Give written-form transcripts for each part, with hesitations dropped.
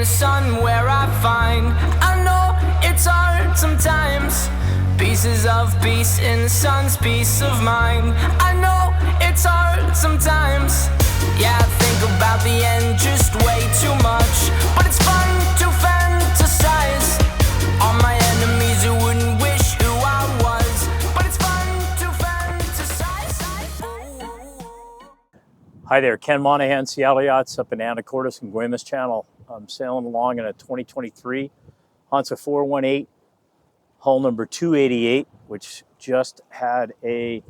sun where I find. I know it's hard sometimes. Pieces of peace in the sun's peace of mind. I know it's hard sometimes. Yeah, I think about the end just way too much. But it's fun to fantasize on my enemies who wouldn't wish who I was. But it's fun to fantasize. Hi there, Ken Monahan, Seattle Yachts up in Anacortes and Guaymas Channel. I'm sailing along in a 2023 Hanse 418, hull number 288, which just had a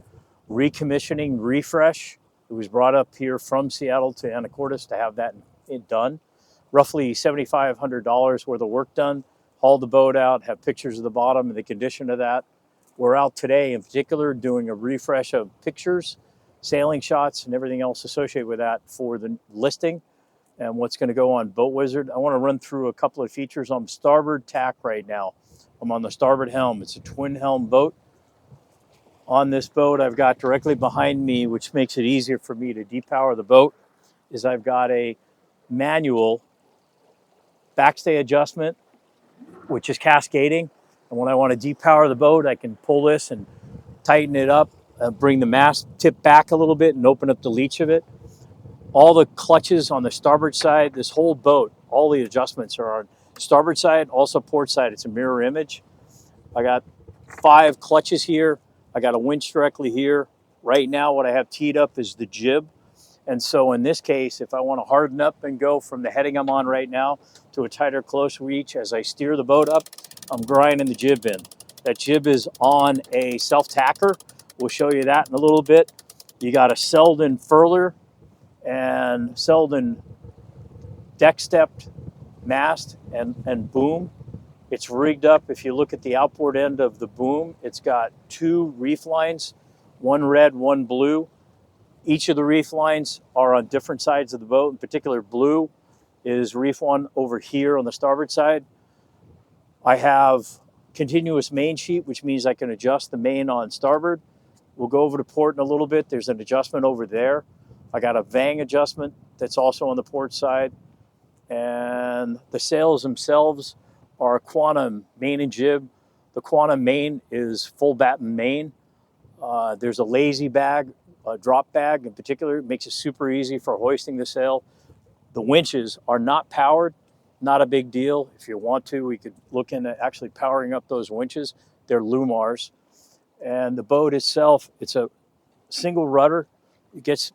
recommissioning refresh. It was brought up here from Seattle to Anacortes to have that done. Roughly $7,500 worth of work done. Hauled the boat out, have pictures of the bottom and the condition of that. We're out today in particular doing a refresh of pictures, sailing shots, and everything else associated with that for the listing and what's going to go on Boat Wizard. I want to run through a couple of features. I'm starboard tack right now. I'm on the starboard helm. It's a twin helm boat. On this boat, I've got directly behind me, which makes it easier for me to depower the boat, is I've got a manual backstay adjustment, which is cascading. And when I want to depower the boat, I can pull this and tighten it up, bring the mast tip back a little bit and open up the leach of it. All the clutches on the starboard side, this whole boat, all the adjustments are on starboard side, also port side. It's a mirror image. I got 5 clutches here. I got a winch directly here. Right now, what I have teed up is the jib. And so in this case, if I want to harden up and go from the heading I'm on right now to a tighter close reach as I steer the boat up, I'm grinding the jib in. That jib is on a self-tacker. We'll show you that in a little bit. You got a Selden furler and Selden deck-stepped mast and boom. It's rigged up. If you look at the outboard end of the boom, it's got 2 reef lines, one red, one blue. Each of the reef lines are on different sides of the boat. In particular, blue is reef 1 over here on the starboard side. I have continuous main sheet, which means I can adjust the main on starboard. We'll go over to port in a little bit. There's an adjustment over there. I got a Vang adjustment that's also on the port side. And the sails themselves are Quantum main and jib. The Quantum main is full batten main. There's a lazy bag, a drop bag in particular. It makes it super easy for hoisting the sail. The winches are not powered, not a big deal. If you want to, we could look into actually powering up those winches. They're Lumars. And the boat itself, it's a single rudder. It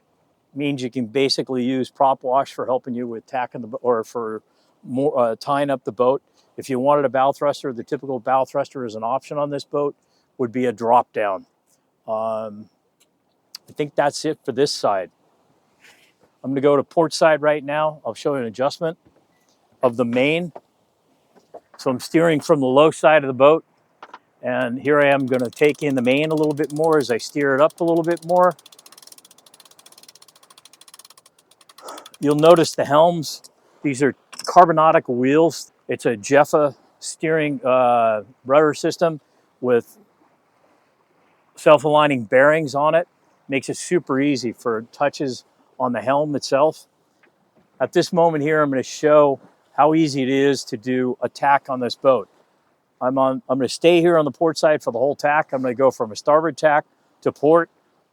means you can basically use prop wash for helping you with tacking the boat or for more tying up the boat. If you wanted a bow thruster, the typical bow thruster as an option on this boat would be a drop down. I think that's it for this side. I'm going to go to port side right now. I'll show you an adjustment of the main. So I'm steering from the low side of the boat. And here I am going to take in the main a little bit more as I steer it up a little bit more. You'll notice the helms. These are Carbonatic wheels. It's a Jeffa steering rudder system with self-aligning bearings on it. Makes it super easy for touches on the helm itself. At this moment here, I'm going to show how easy it is to do a tack on this boat. I'm going to stay here on the port side for the whole tack. I'm going to go from a starboard tack to port,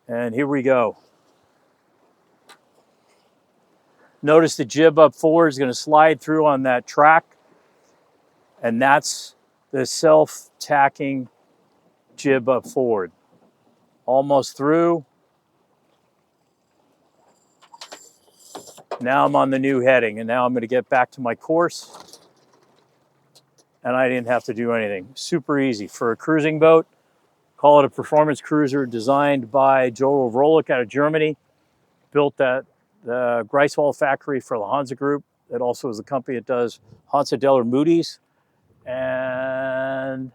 and here we go. Notice the jib up forward is going to slide through on that track, and that's the self-tacking jib up forward. Almost through. Now I'm on the new heading, and now I'm going to get back to my course, and I didn't have to do anything. Super easy for a cruising boat. Call it a performance cruiser, designed by Joel Rolick out of Germany. Built at the Greifswald factory for the Hanse Group. It also is the company that does Hanse Deller Moody's. And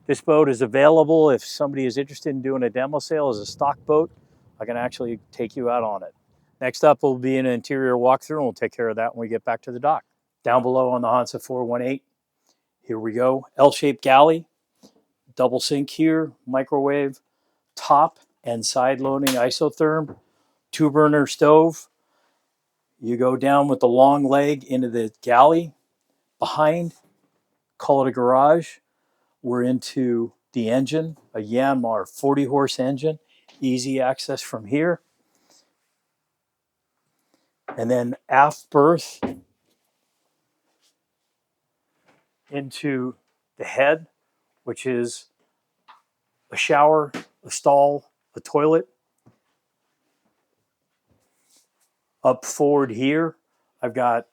this boat is available if somebody is interested in doing a demo sail as a stock boat. I can actually take you out on it. Next up will be an interior walkthrough, and we'll take care of that when we get back to the dock. Down below on the Hanse 418, here we go. L-shaped galley, double sink here, microwave, top and side loading isotherm, 2-burner stove. You go down with the long leg into the galley. Behind, call it a garage, we're into the engine, a Yanmar 40-horse engine, easy access from here. And then aft berth into the head, which is a shower, a stall, a toilet. Up forward here, I've got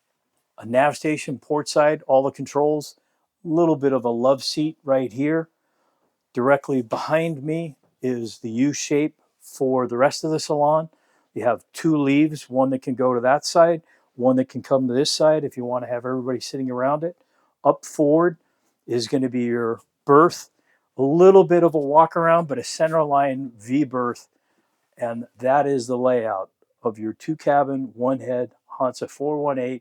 a nav station port side, all the controls, a little bit of a love seat right here. Directly behind me is the U shape for the rest of the salon. You have two leaves, one that can go to that side, one that can come to this side if you want to have everybody sitting around it. Up forward is going to be your berth, a little bit of a walk around, but a centerline V berth. And that is the layout of your 2-cabin, 1-head Hanse 418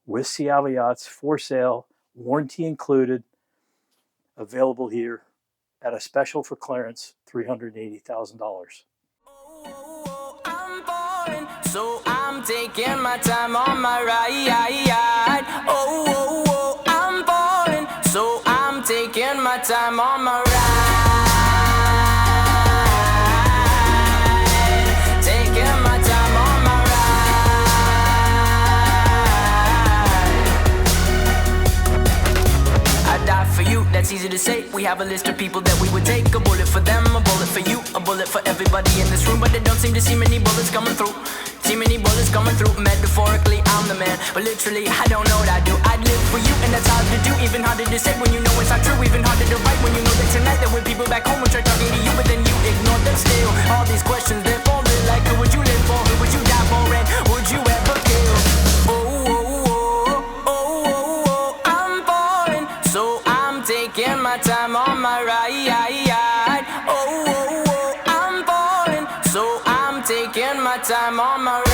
with Seattle Yachts for sale, warranty included, available here at a special for clearance, $380,000. I'm falling, so I'm taking my time on my ride. I'm falling, so I'm taking my time on my ride. Taking my time on my ride. I die for you, that's easy to say. We have a list of people that we would take. A bullet for them, a bullet for you, a bullet for everybody in this room. But they don't seem to see many bullets coming through. See many bullets coming through. Metaphorically, I'm the man, but literally, I don't know what I do. I'd live for you, and that's hard to do. Even harder to say when you know it's not true. Even harder to write when you know that tonight there were people back home who tried talking to you, but then you ignored them still. All these questions, they're falling like, who would you live for? Who would you die for? And would you ever kill? I'm falling, so I'm taking my time on my ride. I'm falling, so I'm taking my time on my ride.